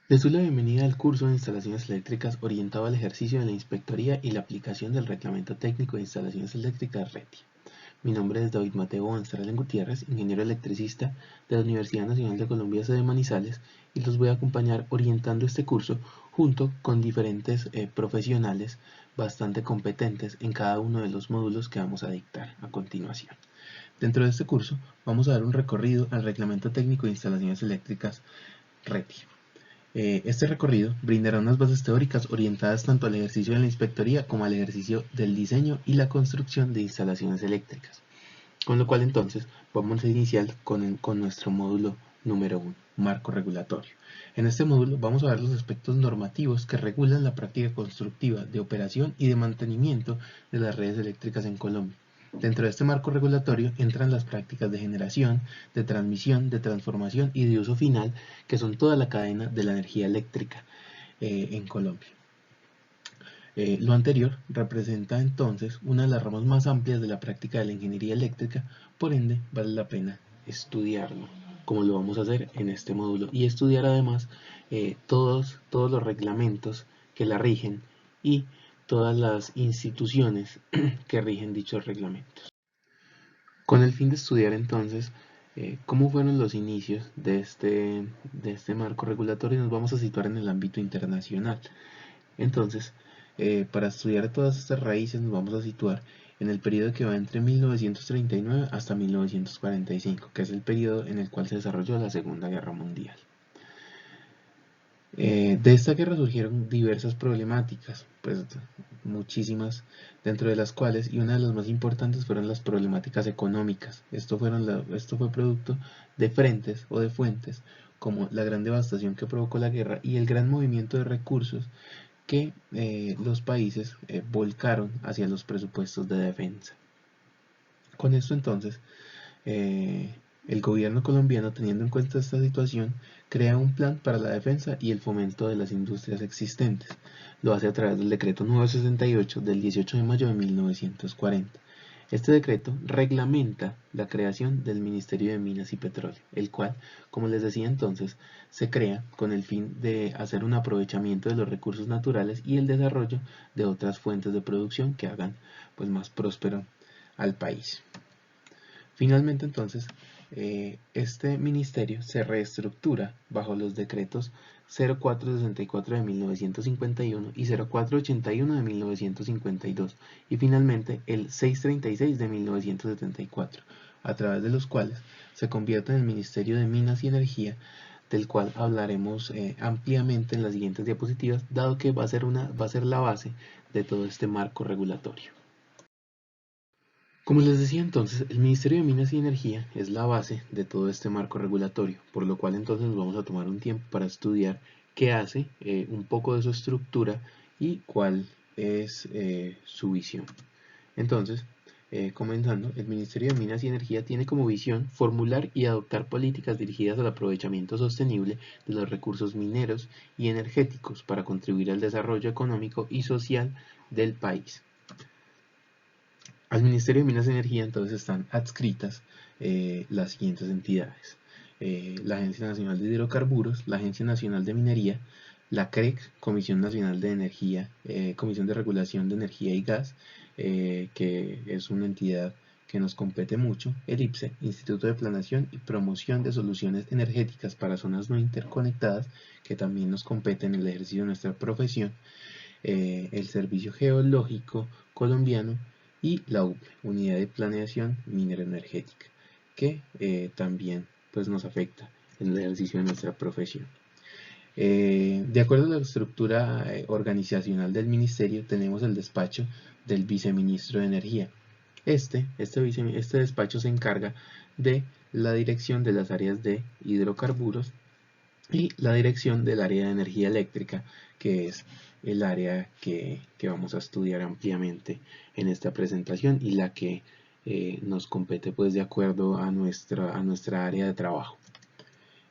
Les doy la bienvenida al curso de instalaciones eléctricas orientado al ejercicio de la inspectoría y la aplicación del Reglamento Técnico de Instalaciones Eléctricas RETI. Mi nombre es David Mateo González Gutiérrez, ingeniero electricista de la Universidad Nacional de Colombia, sede Manizales, y los voy a acompañar orientando este curso junto con diferentes profesionales bastante competentes en cada uno de los módulos que vamos a dictar a continuación. Dentro de este curso vamos a dar un recorrido al Reglamento Técnico de Instalaciones Eléctricas RETI. Este recorrido brindará unas bases teóricas orientadas tanto al ejercicio de la inspectoría como al ejercicio del diseño y la construcción de instalaciones eléctricas. Con lo cual entonces vamos a iniciar con nuestro módulo número 1, marco regulatorio. En este módulo vamos a ver los aspectos normativos que regulan la práctica constructiva de operación y de mantenimiento de las redes eléctricas en Colombia. Dentro de este marco regulatorio entran las prácticas de generación, de transmisión, de transformación y de uso final, que son toda la cadena de la energía eléctrica en Colombia. Lo anterior representa entonces una de las ramas más amplias de la práctica de la ingeniería eléctrica, por ende vale la pena estudiarlo, como lo vamos a hacer en este módulo, y estudiar además todos los reglamentos que la rigen y todas las instituciones que rigen dichos reglamentos. Con el fin de estudiar entonces cómo fueron los inicios de este marco regulatorio, nos vamos a situar en el ámbito internacional. Entonces, para estudiar todas estas raíces nos vamos a situar en el periodo que va entre 1939 hasta 1945, que es el periodo en el cual se desarrolló la Segunda Guerra Mundial. De esta guerra surgieron diversas problemáticas, pues muchísimas, dentro de las cuales, y una de las más importantes fueron las problemáticas económicas. Esto fue producto de frentes o de fuentes, como la gran devastación que provocó la guerra y el gran movimiento de recursos que los países volcaron hacia los presupuestos de defensa. Con esto entonces, el gobierno colombiano, teniendo en cuenta esta situación, crea un plan para la defensa y el fomento de las industrias existentes. Lo hace a través del decreto 968 del 18 de mayo de 1940. Este decreto reglamenta la creación del Ministerio de Minas y Petróleo, el cual, como les decía entonces, se crea con el fin de hacer un aprovechamiento de los recursos naturales y el desarrollo de otras fuentes de producción que hagan pues más próspero al país. Finalmente entonces, este ministerio se reestructura bajo los decretos 0464 de 1951 y 0481 de 1952 y finalmente el 636 de 1974, a través de los cuales se convierte en el Ministerio de Minas y Energía, del cual hablaremos ampliamente en las siguientes diapositivas, dado que va a ser la base de todo este marco regulatorio. Como les decía entonces, el Ministerio de Minas y Energía es la base de todo este marco regulatorio, por lo cual entonces nos vamos a tomar un tiempo para estudiar qué hace, un poco de su estructura y cuál es su visión. Entonces, comenzando, el Ministerio de Minas y Energía tiene como visión formular y adoptar políticas dirigidas al aprovechamiento sostenible de los recursos mineros y energéticos para contribuir al desarrollo económico y social del país. Al Ministerio de Minas y Energía entonces están adscritas las siguientes entidades: la Agencia Nacional de Hidrocarburos, la Agencia Nacional de Minería, la CREC, Comisión Nacional de Energía, Comisión de Regulación de Energía y Gas, que es una entidad que nos compete mucho, el IPSE, Instituto de Planeación y Promoción de Soluciones Energéticas para Zonas No Interconectadas, que también nos compete en el ejercicio de nuestra profesión, el Servicio Geológico Colombiano y la UPLE, Unidad de Planeación Minero-Energética, que también pues, nos afecta en el ejercicio de nuestra profesión. De acuerdo a la estructura organizacional del ministerio, tenemos el despacho del viceministro de Energía. Este despacho se encarga de la dirección de las áreas de hidrocarburos y la dirección del área de energía eléctrica, que es el área que vamos a estudiar ampliamente en esta presentación y la que nos compete pues de acuerdo a nuestra área de trabajo.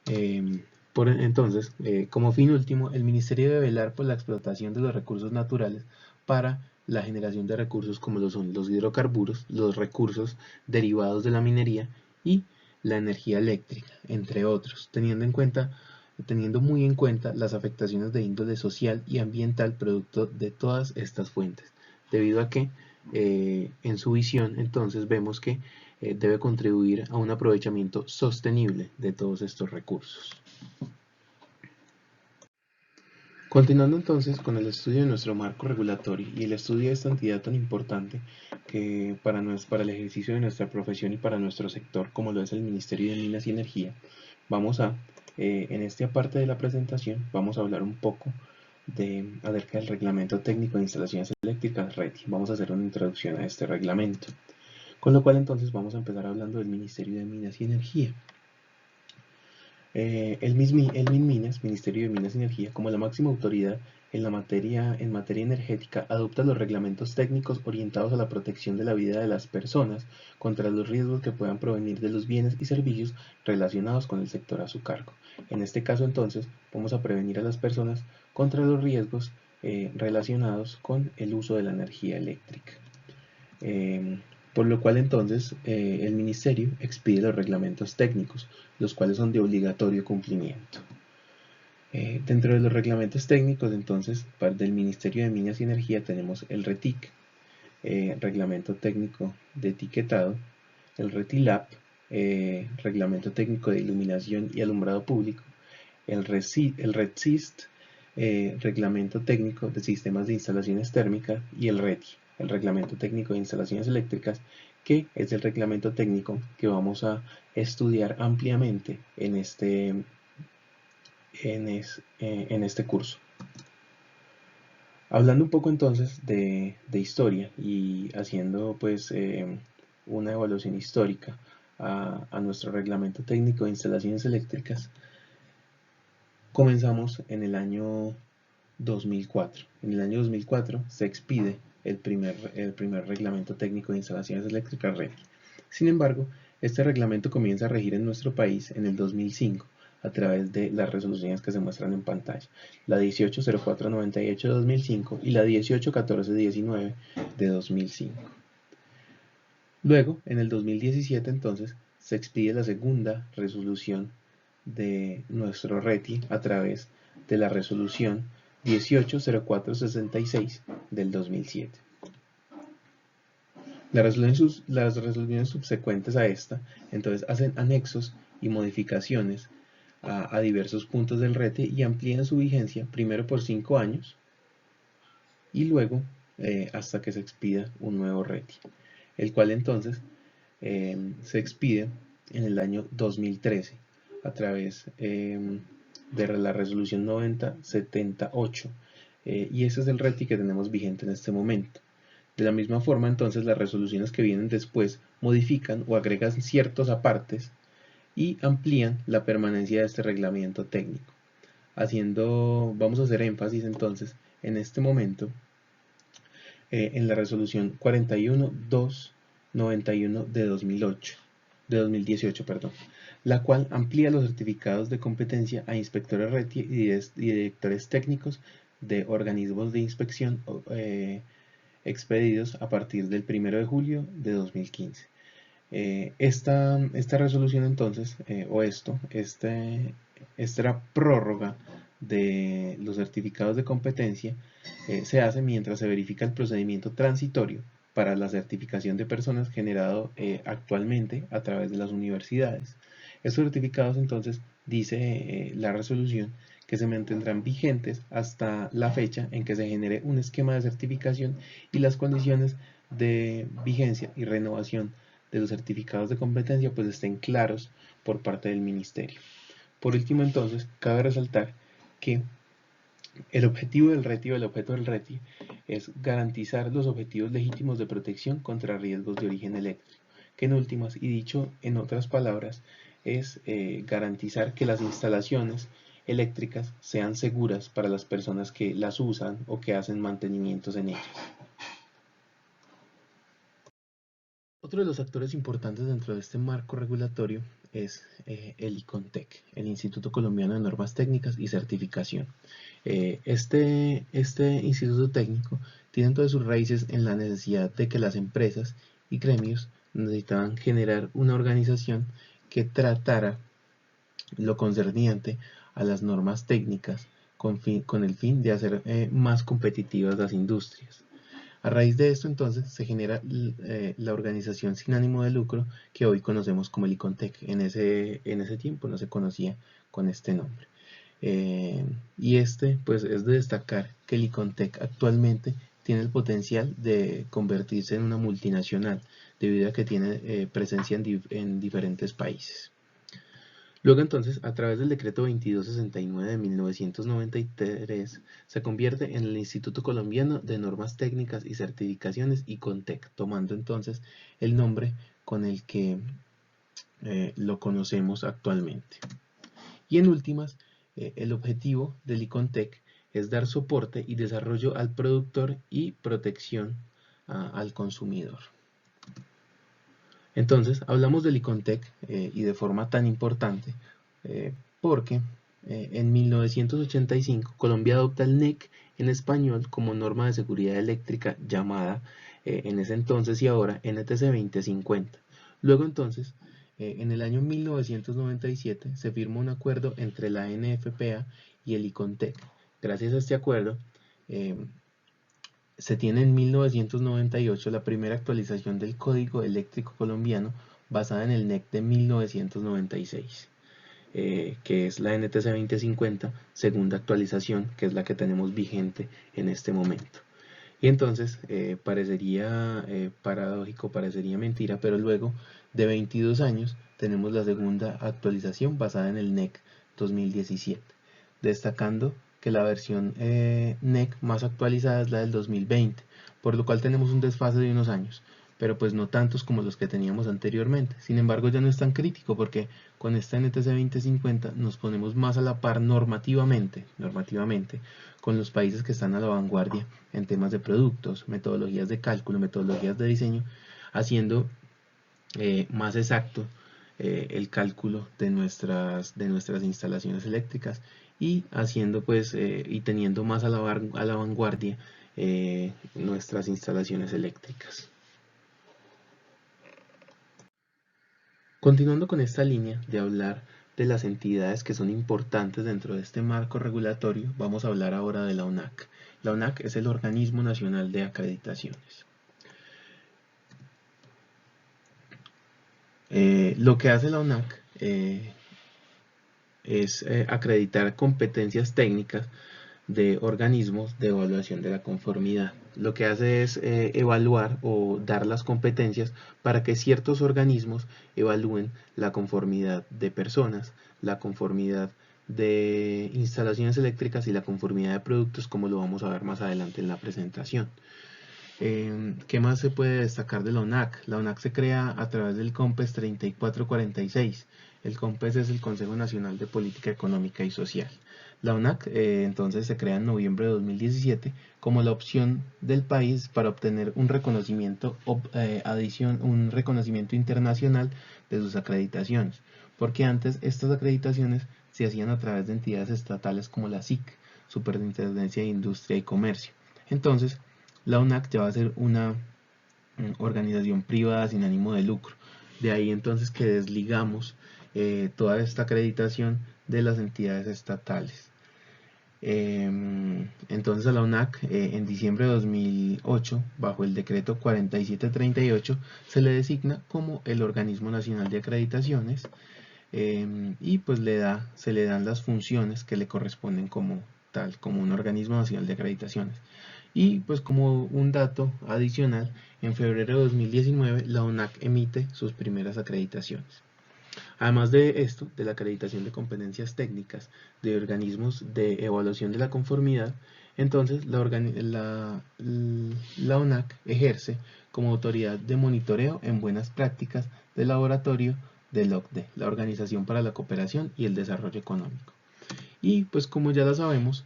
Entonces, como fin último, el Ministerio debe velar por la explotación de los recursos naturales para la generación de recursos como lo son los hidrocarburos, los recursos derivados de la minería y la energía eléctrica, entre otros, teniendo en cuenta teniendo muy en cuenta las afectaciones de índole social y ambiental producto de todas estas fuentes, debido a que en su visión entonces vemos que debe contribuir a un aprovechamiento sostenible de todos estos recursos. Continuando entonces con el estudio de nuestro marco regulatorio y el estudio de esta entidad tan importante que para el ejercicio de nuestra profesión y para nuestro sector, como lo es el Ministerio de Minas y Energía, vamos a, en esta parte de la presentación, vamos a hablar un poco acerca del Reglamento Técnico de Instalaciones Eléctricas RETI. Vamos a hacer una introducción a este reglamento, con lo cual entonces vamos a empezar hablando del Ministerio de Minas y Energía. El MINMINAS, Ministerio de Minas y Energía, como la máxima autoridad en materia energética, adopta los reglamentos técnicos orientados a la protección de la vida de las personas contra los riesgos que puedan provenir de los bienes y servicios relacionados con el sector a su cargo. En este caso, entonces, vamos a prevenir a las personas contra los riesgos relacionados con el uso de la energía eléctrica. Por lo cual entonces el Ministerio expide los reglamentos técnicos, los cuales son de obligatorio cumplimiento. Dentro de los reglamentos técnicos entonces del Ministerio de Minas y Energía tenemos el RETIC, Reglamento Técnico de Etiquetado, el RETILAP, Reglamento Técnico de Iluminación y Alumbrado Público, el REDSIST, Reglamento Técnico de Sistemas de Instalaciones Térmicas, y el RETI, el Reglamento Técnico de Instalaciones Eléctricas, que es el reglamento técnico que vamos a estudiar ampliamente en este curso. Hablando un poco entonces de historia y haciendo pues una evaluación histórica a nuestro reglamento técnico de instalaciones eléctricas, comenzamos en el año 2004. En el año 2004 se expide el primer reglamento técnico de instalaciones eléctricas RETI. Sin embargo, este reglamento comienza a regir en nuestro país en el 2005 a través de las resoluciones que se muestran en pantalla, la 180498 de 2005 y la 181419 de 2005. Luego, en el 2017 entonces, se expide la segunda resolución de nuestro RETI a través de la resolución 180466 del 2007. Las resoluciones subsecuentes a esta entonces hacen anexos y modificaciones a diversos puntos del RETI y amplían su vigencia primero por 5 años y luego hasta que se expida un nuevo RETI, el cual entonces se expide en el año 2013 a través de la resolución 9078, y ese es el RETI que tenemos vigente en este momento. De la misma forma, entonces, las resoluciones que vienen después modifican o agregan ciertos apartes y amplían la permanencia de este reglamento técnico. Vamos a hacer énfasis entonces en este momento en la resolución 41291 de 2018, la cual amplía los certificados de competencia a inspectores RETI y directores técnicos de organismos de inspección expedidos a partir del 1 de julio de 2015. Esta resolución entonces, esta prórroga de los certificados de competencia se hace mientras se verifica el procedimiento transitorio para la certificación de personas generado actualmente a través de las universidades. Estos certificados entonces, dice la resolución, que se mantendrán vigentes hasta la fecha en que se genere un esquema de certificación y las condiciones de vigencia y renovación de los certificados de competencia pues estén claros por parte del ministerio. Por último entonces, cabe resaltar que el objetivo del RETI o el objeto del RETI es garantizar los objetivos legítimos de protección contra riesgos de origen eléctrico, que en últimas y dicho en otras palabras es garantizar que las instalaciones eléctricas sean seguras para las personas que las usan o que hacen mantenimientos en ellas. Otro de los actores importantes dentro de este marco regulatorio es el ICONTEC, el Instituto Colombiano de Normas Técnicas y Certificación. Este instituto técnico tiene todas sus raíces en la necesidad de que las empresas y gremios necesitaban generar una organización que tratara lo concerniente a las normas técnicas con el fin de hacer más competitivas las industrias. A raíz de esto entonces se genera la organización sin ánimo de lucro que hoy conocemos como el ICONTEC. En ese tiempo no se conocía con este nombre. Y pues es de destacar que el ICONTEC actualmente tiene el potencial de convertirse en una multinacional debido a que tiene presencia en diferentes países. Luego entonces, a través del decreto 2269 de 1993, se convierte en el Instituto Colombiano de Normas Técnicas y Certificaciones ICONTEC, tomando entonces el nombre con el que lo conocemos actualmente. Y en últimas, el objetivo del ICONTEC es dar soporte y desarrollo al productor y protección al consumidor. Entonces, hablamos del ICONTEC y de forma tan importante porque en 1985 Colombia adopta el NEC en español como norma de seguridad eléctrica llamada en ese entonces y ahora NTC 2050. Luego entonces, en el año 1997 se firmó un acuerdo entre la NFPA y el ICONTEC. Gracias a este acuerdo, se tiene en 1998 la primera actualización del Código Eléctrico Colombiano basada en el NEC de 1996, que es la NTC 2050, segunda actualización, que es la que tenemos vigente en este momento. Y entonces parecería paradójico, parecería mentira, pero luego de 22 años tenemos la segunda actualización basada en el NEC 2017, destacando que la versión NEC más actualizada es la del 2020, por lo cual tenemos un desfase de unos años, pero pues no tantos como los que teníamos anteriormente. Sin embargo, ya no es tan crítico porque con esta NTC 2050 nos ponemos más a la par normativamente con los países que están a la vanguardia en temas de productos, metodologías de cálculo, metodologías de diseño, haciendo más exacto el cálculo de nuestras instalaciones eléctricas y haciendo pues y teniendo más a la vanguardia nuestras instalaciones eléctricas. Continuando con esta línea de hablar de las entidades que son importantes dentro de este marco regulatorio, vamos a hablar ahora de la ONAC. La ONAC es el Organismo Nacional de Acreditaciones. Lo que hace la ONAC es acreditar competencias técnicas de organismos de evaluación de la conformidad. Lo que hace es evaluar o dar las competencias para que ciertos organismos evalúen la conformidad de personas, la conformidad de instalaciones eléctricas y la conformidad de productos, como lo vamos a ver más adelante en la presentación. ¿Qué más se puede destacar de la ONAC? La ONAC se crea a través del COMPES 3446. El COMPES es el Consejo Nacional de Política Económica y Social. La ONAC entonces se crea en noviembre de 2017 como la opción del país para obtener un reconocimiento internacional de sus acreditaciones, porque antes estas acreditaciones se hacían a través de entidades estatales como la SIC, Superintendencia de Industria y Comercio. Entonces, la ONAC ya va a ser una organización privada sin ánimo de lucro. De ahí entonces que desligamos toda esta acreditación de las entidades estatales. Entonces a la ONAC en diciembre de 2008, bajo el decreto 4738, se le designa como el Organismo Nacional de Acreditaciones y pues se le dan las funciones que le corresponden como tal, como un organismo nacional de acreditaciones. Y pues como un dato adicional, en febrero de 2019 la ONAC emite sus primeras acreditaciones. Además de esto, de la acreditación de competencias técnicas de organismos de evaluación de la conformidad, entonces la ONAC ejerce como autoridad de monitoreo en buenas prácticas del laboratorio del OCDE, la Organización para la Cooperación y el Desarrollo Económico. Y pues como ya lo sabemos,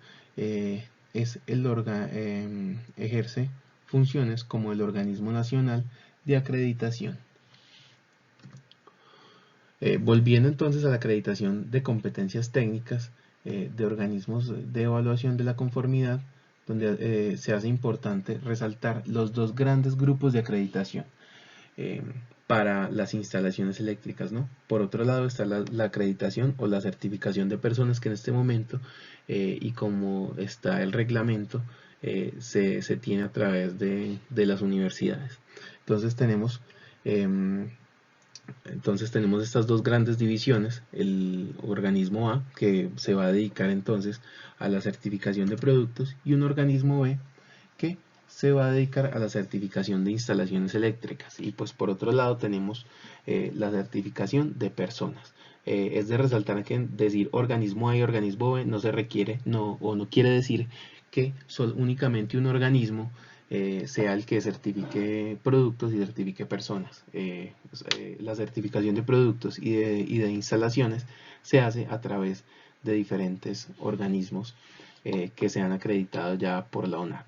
ejerce funciones como el Organismo Nacional de Acreditación. Volviendo entonces a la acreditación de competencias técnicas de organismos de evaluación de la conformidad, donde se hace importante resaltar los dos grandes grupos de acreditación. para las instalaciones eléctricas, ¿no? Por otro lado está la acreditación o la certificación de personas que en este momento, y como está el reglamento, se tiene a través de las universidades. Entonces tenemos, em, entonces tenemos estas dos grandes divisiones: el organismo A, que se va a dedicar entonces a la certificación de productos, y un organismo B que se va a dedicar a la certificación de instalaciones eléctricas. Y pues por otro lado tenemos la certificación de personas. Es de resaltar que decir organismo A y organismo B no se requiere, o no quiere decir que únicamente un organismo sea el que certifique productos y certifique personas. La certificación de productos y de instalaciones se hace a través de diferentes organismos que se han acreditado ya por la ONAC.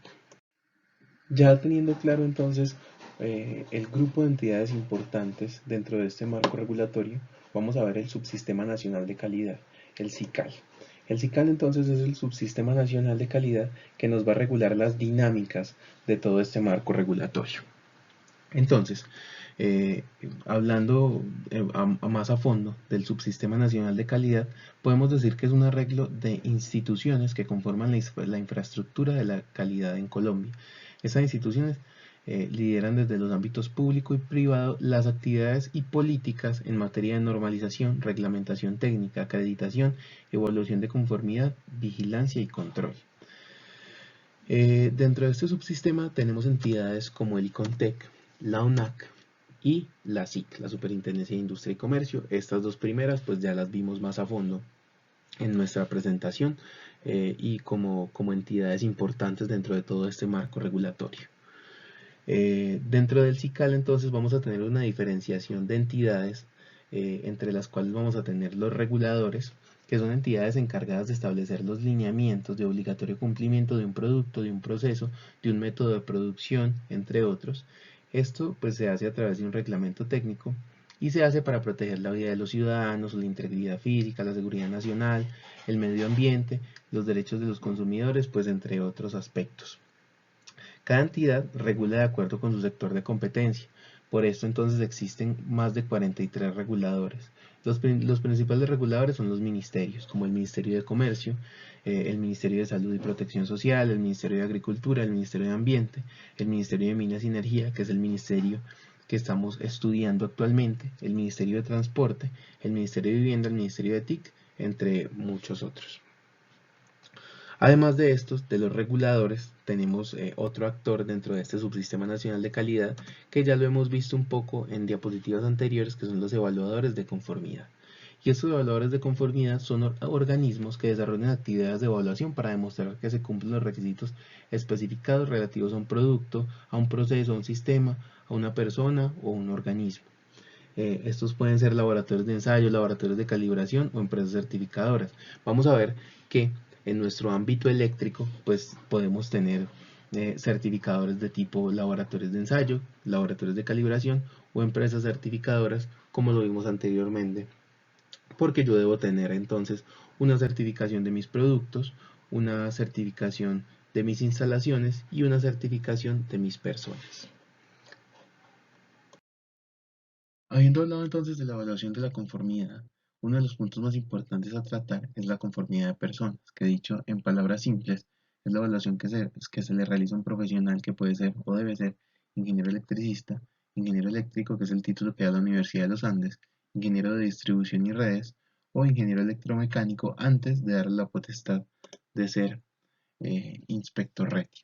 Ya teniendo claro entonces el grupo de entidades importantes dentro de este marco regulatorio, vamos a ver el Subsistema Nacional de Calidad, el SICAL. El SICAL entonces es el Subsistema Nacional de Calidad que nos va a regular las dinámicas de todo este marco regulatorio. Entonces, eh, hablando más a fondo del Subsistema Nacional de Calidad, podemos decir que es un arreglo de instituciones que conforman la infraestructura de la calidad en Colombia. Esas instituciones lideran desde los ámbitos público y privado las actividades y políticas en materia de normalización, reglamentación técnica, acreditación, evaluación de conformidad, vigilancia y control. Dentro de este subsistema tenemos entidades como el ICONTEC, la ONAC y la SIC, la Superintendencia de Industria y Comercio. Estas dos primeras pues ya las vimos más a fondo en nuestra presentación, y como entidades importantes dentro de todo este marco regulatorio. Dentro del SICAL entonces vamos a tener una diferenciación de entidades, entre las cuales vamos a tener los reguladores, que son entidades encargadas de establecer los lineamientos de obligatorio cumplimiento de un producto, de un proceso, de un método de producción, entre otros. Esto pues se hace a través de un reglamento técnico y se hace para proteger la vida de los ciudadanos, la integridad física, la seguridad nacional, el medio ambiente, los derechos de los consumidores, pues entre otros aspectos. Cada entidad regula de acuerdo con su sector de competencia. Por esto entonces existen más de 43 reguladores. Los principales reguladores son los ministerios, como el Ministerio de Comercio, el Ministerio de Salud y Protección Social, el Ministerio de Agricultura, el Ministerio de Ambiente, el Ministerio de Minas y Energía, que es el ministerio que estamos estudiando actualmente, el Ministerio de Transporte, el Ministerio de Vivienda, el Ministerio de TIC, entre muchos otros. Además de estos, de los reguladores, tenemos otro actor dentro de este Subsistema Nacional de Calidad, que ya lo hemos visto un poco en diapositivas anteriores, que son los evaluadores de conformidad. Y estos evaluadores de conformidad son organismos que desarrollan actividades de evaluación para demostrar que se cumplen los requisitos especificados relativos a un producto, a un proceso, a un sistema, a una persona o un organismo. Estos pueden ser laboratorios de ensayo, laboratorios de calibración o empresas certificadoras. Vamos a ver que en nuestro ámbito eléctrico pues podemos tener certificadores de tipo laboratorios de ensayo, laboratorios de calibración o empresas certificadoras, como lo vimos anteriormente, porque yo debo tener entonces una certificación de mis productos, una certificación de mis instalaciones y una certificación de mis personas. Habiendo hablado entonces de la evaluación de la conformidad, uno de los puntos más importantes a tratar es la conformidad de personas, que dicho en palabras simples, es la evaluación que se le realiza a un profesional que puede ser o debe ser ingeniero electricista, ingeniero eléctrico, que es el título que da la Universidad de los Andes, ingeniero de distribución y redes, o ingeniero electromecánico antes de darle la potestad de ser inspector RETI.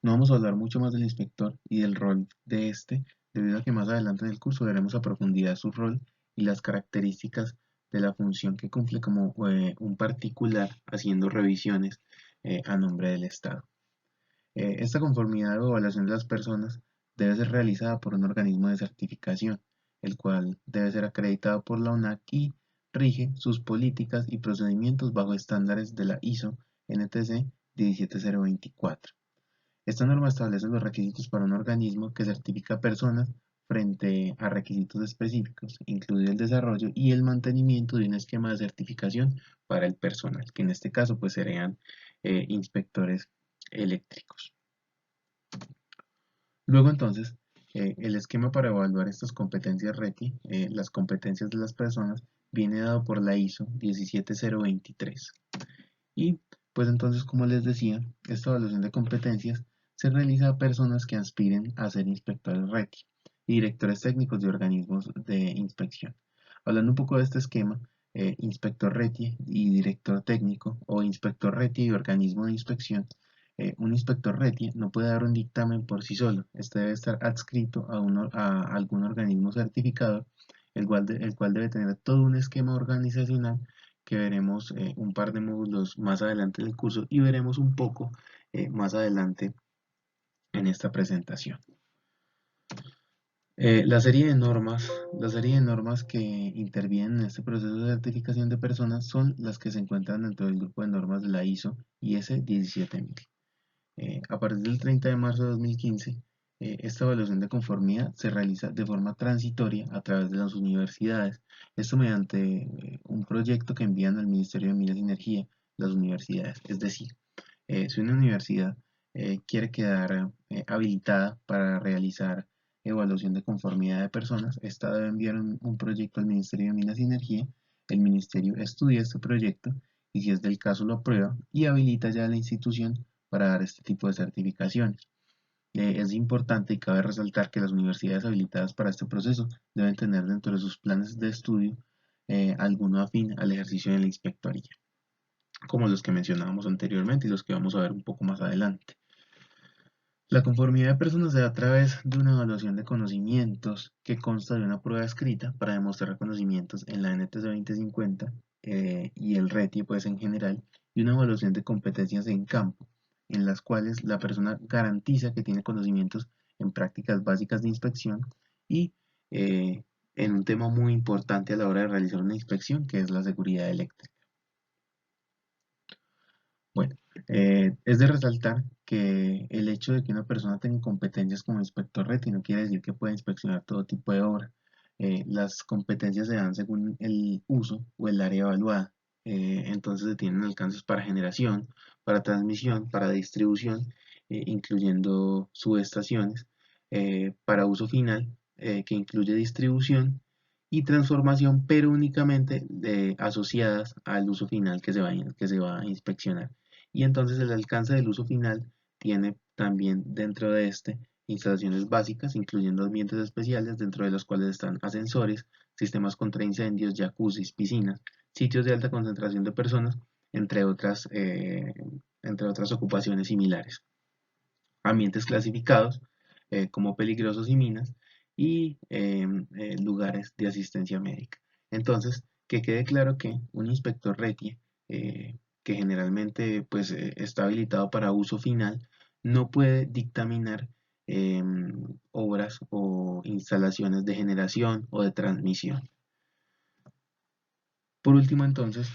No vamos a hablar mucho más del inspector y del rol de este, debido a que más adelante en el curso veremos a profundidad su rol y las características de la función que cumple como un particular haciendo revisiones a nombre del Estado. Esta conformidad o evaluación de las personas debe ser realizada por un organismo de certificación, el cual debe ser acreditado por la ONAC y rige sus políticas y procedimientos bajo estándares de la ISO NTC 17024. Esta norma establece los requisitos para un organismo que certifica personas frente a requisitos específicos, incluido el desarrollo y el mantenimiento de un esquema de certificación para el personal, que en este caso pues serían inspectores eléctricos. Luego entonces, El esquema para evaluar estas competencias RETI, las competencias de las personas, viene dado por la ISO 17023. Y pues entonces, como les decía, esta evaluación de competencias se realiza a personas que aspiren a ser inspectores RETI y directores técnicos de organismos de inspección. Hablando un poco de este esquema, inspector RETI y director técnico o inspector RETI y organismo de inspección. Un inspector RETI no puede dar un dictamen por sí solo, este debe estar adscrito a algún organismo certificado, el cual debe tener todo un esquema organizacional que veremos un par de módulos más adelante en el curso y veremos un poco más adelante en esta presentación. La serie de normas que intervienen en este proceso de certificación de personas son las que se encuentran dentro del grupo de normas de la ISO IS 17000. A partir del 30 de marzo de 2015, esta evaluación de conformidad se realiza de forma transitoria a través de las universidades, esto mediante un proyecto que envían al Ministerio de Minas y Energía las universidades. Es decir, si una universidad quiere quedar habilitada para realizar evaluación de conformidad de personas, esta debe enviar un proyecto al Ministerio de Minas y Energía, el Ministerio estudia este proyecto y si es del caso lo aprueba y habilita ya a la institución para dar este tipo de certificaciones. Es importante y cabe resaltar que las universidades habilitadas para este proceso deben tener dentro de sus planes de estudio alguno afín al ejercicio de la inspectoría, como los que mencionábamos anteriormente y los que vamos a ver un poco más adelante. La conformidad de personas se da a través de una evaluación de conocimientos que consta de una prueba escrita para demostrar conocimientos en la NTC 2050 y el RETI pues en general, y una evaluación de competencias en campo, en las cuales la persona garantiza que tiene conocimientos en prácticas básicas de inspección y en un tema muy importante a la hora de realizar una inspección, que es la seguridad eléctrica. Bueno, es de resaltar que el hecho de que una persona tenga competencias como inspector RETI no quiere decir que pueda inspeccionar todo tipo de obra. Las competencias se dan según el uso o el área evaluada. Entonces se tienen alcances para generación, para transmisión, para distribución, incluyendo subestaciones, para uso final, que incluye distribución y transformación, pero únicamente asociadas al uso final que se va a inspeccionar. Y entonces el alcance del uso final tiene también dentro de este instalaciones básicas, incluyendo ambientes especiales, dentro de los cuales están ascensores, sistemas contra incendios, jacuzzis, piscinas, sitios de alta concentración de personas, entre otras ocupaciones similares. Ambientes clasificados como peligrosos y minas, y lugares de asistencia médica. Entonces, que quede claro que un inspector RETIE, que generalmente pues, está habilitado para uso final, no puede dictaminar obras o instalaciones de generación o de transmisión. Por último, entonces,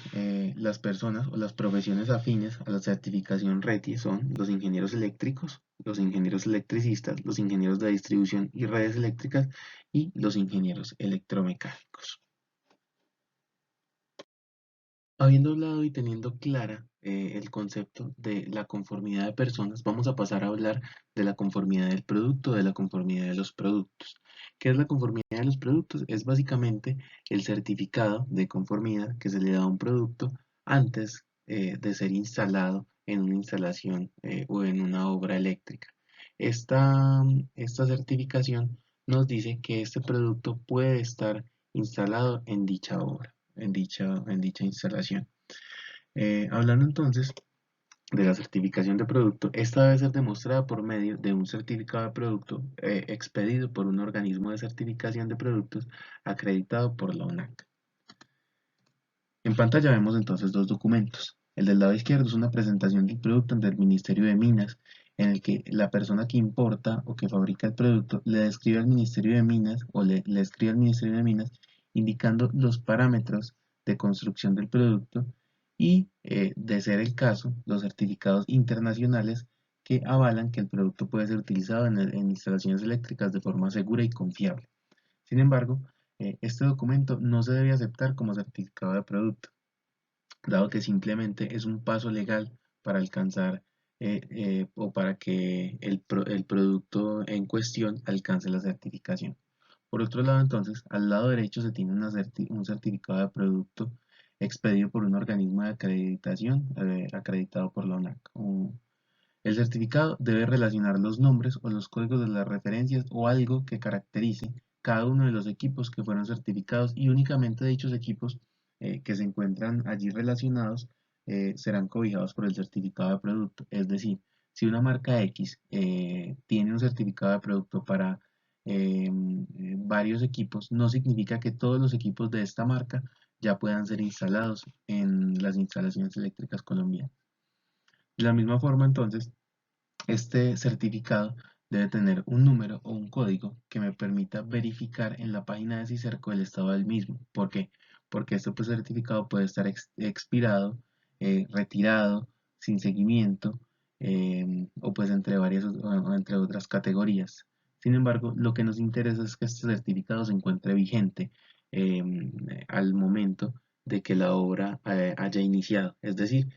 las personas o las profesiones afines a la certificación RETI son los ingenieros eléctricos, los ingenieros electricistas, los ingenieros de distribución y redes eléctricas y los ingenieros electromecánicos. Habiendo hablado y teniendo clara el concepto de la conformidad de personas, vamos a pasar a hablar de la conformidad del producto, de la conformidad de los productos. ¿Qué es la conformidad de los productos? Es básicamente el certificado de conformidad que se le da a un producto antes de ser instalado en una instalación o en una obra eléctrica. Esta certificación nos dice que este producto puede estar instalado en dicha obra, en dicha instalación. Hablando entonces de la certificación de producto, esta debe ser demostrada por medio de un certificado de producto expedido por un organismo de certificación de productos acreditado por la ONAC. En pantalla vemos entonces dos documentos. El del lado izquierdo es una presentación del producto ante el Ministerio de Minas, en el que la persona que importa o que fabrica el producto le describe al Ministerio de Minas o le escribe al Ministerio de Minas indicando los parámetros de construcción del producto y, de ser el caso, los certificados internacionales que avalan que el producto puede ser utilizado en instalaciones eléctricas de forma segura y confiable. Sin embargo, este documento no se debe aceptar como certificado de producto, dado que simplemente es un paso legal para alcanzar o para que el producto en cuestión alcance la certificación. Por otro lado, entonces, al lado derecho se tiene un certificado de producto expedido por un organismo de acreditación acreditado por la ONAC. El certificado debe relacionar los nombres o los códigos de las referencias o algo que caracterice cada uno de los equipos que fueron certificados, y únicamente dichos equipos que se encuentran allí relacionados serán cobijados por el certificado de producto. Es decir, si una marca X tiene un certificado de producto para varios equipos, no significa que todos los equipos de esta marca ya puedan ser instalados en las instalaciones eléctricas colombianas. De la misma forma, entonces, este certificado debe tener un número o un código que me permita verificar en la página de Cicerco el estado del mismo. ¿Por qué? Porque este certificado puede estar expirado, retirado, sin seguimiento, o pues entre varias o entre otras categorías. Sin embargo, lo que nos interesa es que este certificado se encuentre vigente al momento de que la obra haya iniciado, es decir,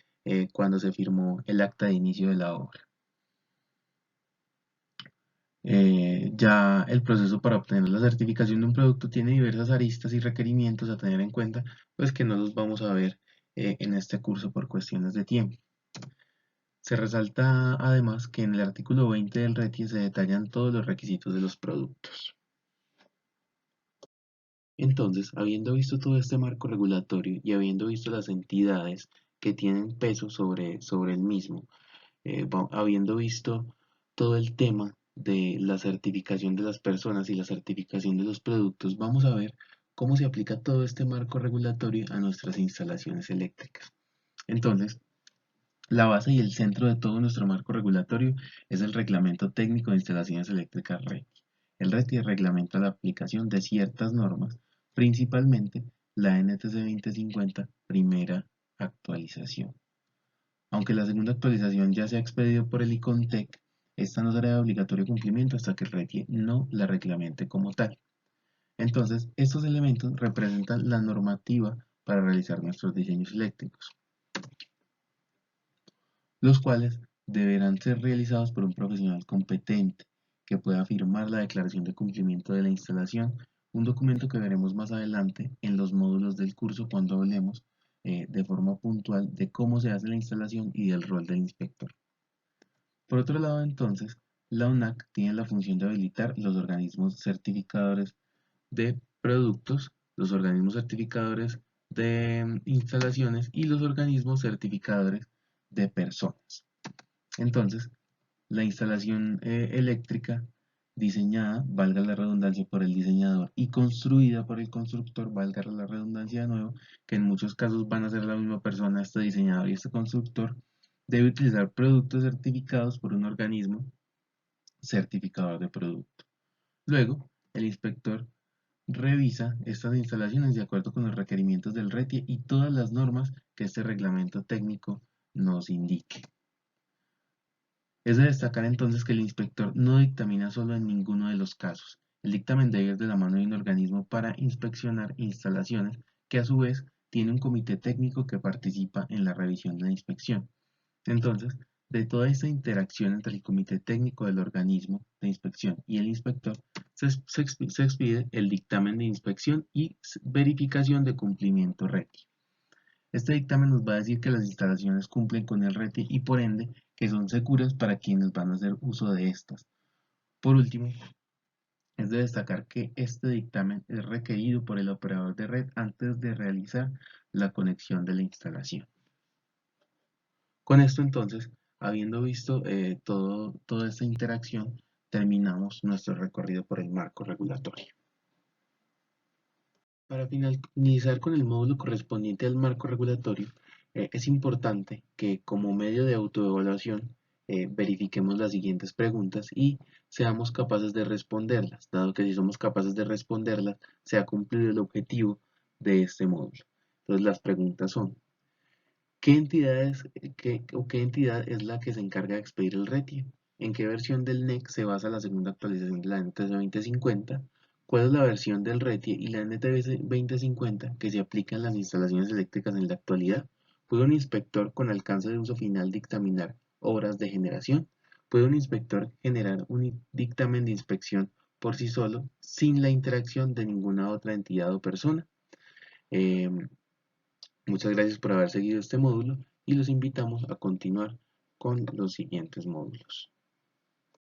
cuando se firmó el acta de inicio de la obra. Ya el proceso para obtener la certificación de un producto tiene diversas aristas y requerimientos a tener en cuenta, pues que no los vamos a ver en este curso por cuestiones de tiempo. Se resalta además que en el artículo 20 del RETIE se detallan todos los requisitos de los productos. Entonces, habiendo visto todo este marco regulatorio y habiendo visto las entidades que tienen peso sobre el mismo, habiendo visto todo el tema de la certificación de las personas y la certificación de los productos, vamos a ver cómo se aplica todo este marco regulatorio a nuestras instalaciones eléctricas. Entonces, la base y el centro de todo nuestro marco regulatorio es el Reglamento Técnico de Instalaciones Eléctricas RETI. El RETI reglamenta la aplicación de ciertas normas, principalmente la NTC 2050, primera actualización. Aunque la segunda actualización ya se ha expedido por el ICONTEC, esta no será de obligatorio cumplimiento hasta que el RETIE no la reglamente como tal. Entonces, estos elementos representan la normativa para realizar nuestros diseños eléctricos, los cuales deberán ser realizados por un profesional competente que pueda firmar la declaración de cumplimiento de la instalación, un documento que veremos más adelante en los módulos del curso cuando hablemos de forma puntual de cómo se hace la instalación y del rol del inspector. Por otro lado, entonces, la ONAC tiene la función de habilitar los organismos certificadores de productos, los organismos certificadores de instalaciones y los organismos certificadores de personas. Entonces, la instalación eléctrica diseñada, valga la redundancia, por el diseñador y construida por el constructor, valga la redundancia de nuevo, que en muchos casos van a ser la misma persona, este diseñador y este constructor, debe utilizar productos certificados por un organismo certificador de producto. Luego, el inspector revisa estas instalaciones de acuerdo con los requerimientos del RETIE y todas las normas que este reglamento técnico nos indique. Es de destacar entonces que el inspector no dictamina solo en ninguno de los casos. El dictamen debe ir de la mano de un organismo para inspeccionar instalaciones que a su vez tiene un comité técnico que participa en la revisión de la inspección. Entonces, de toda esta interacción entre el comité técnico del organismo de inspección y el inspector, se expide el dictamen de inspección y verificación de cumplimiento RETI. Este dictamen nos va a decir que las instalaciones cumplen con el RETI y por ende que son seguras para quienes van a hacer uso de estas. Por último, es de destacar que este dictamen es requerido por el operador de red antes de realizar la conexión de la instalación. Con esto entonces, habiendo visto toda esta interacción, terminamos nuestro recorrido por el marco regulatorio. Para finalizar con el módulo correspondiente al marco regulatorio, es importante que como medio de autoevaluación verifiquemos las siguientes preguntas y seamos capaces de responderlas, dado que si somos capaces de responderlas, se ha cumplido el objetivo de este módulo. Entonces las preguntas son: ¿qué entidad es la que se encarga de expedir el RETIE? ¿En qué versión del NEC se basa la segunda actualización de la NTC 2050? ¿Cuál es la versión del RETIE y la NTC 2050 que se aplica en las instalaciones eléctricas en la actualidad? ¿Puede un inspector con alcance de uso final dictaminar obras de generación. ¿Puede un inspector generar un dictamen de inspección por sí solo, sin la interacción de ninguna otra entidad o persona? Eh, Muchas gracias por haber seguido este módulo y los invitamos a continuar con los siguientes módulos.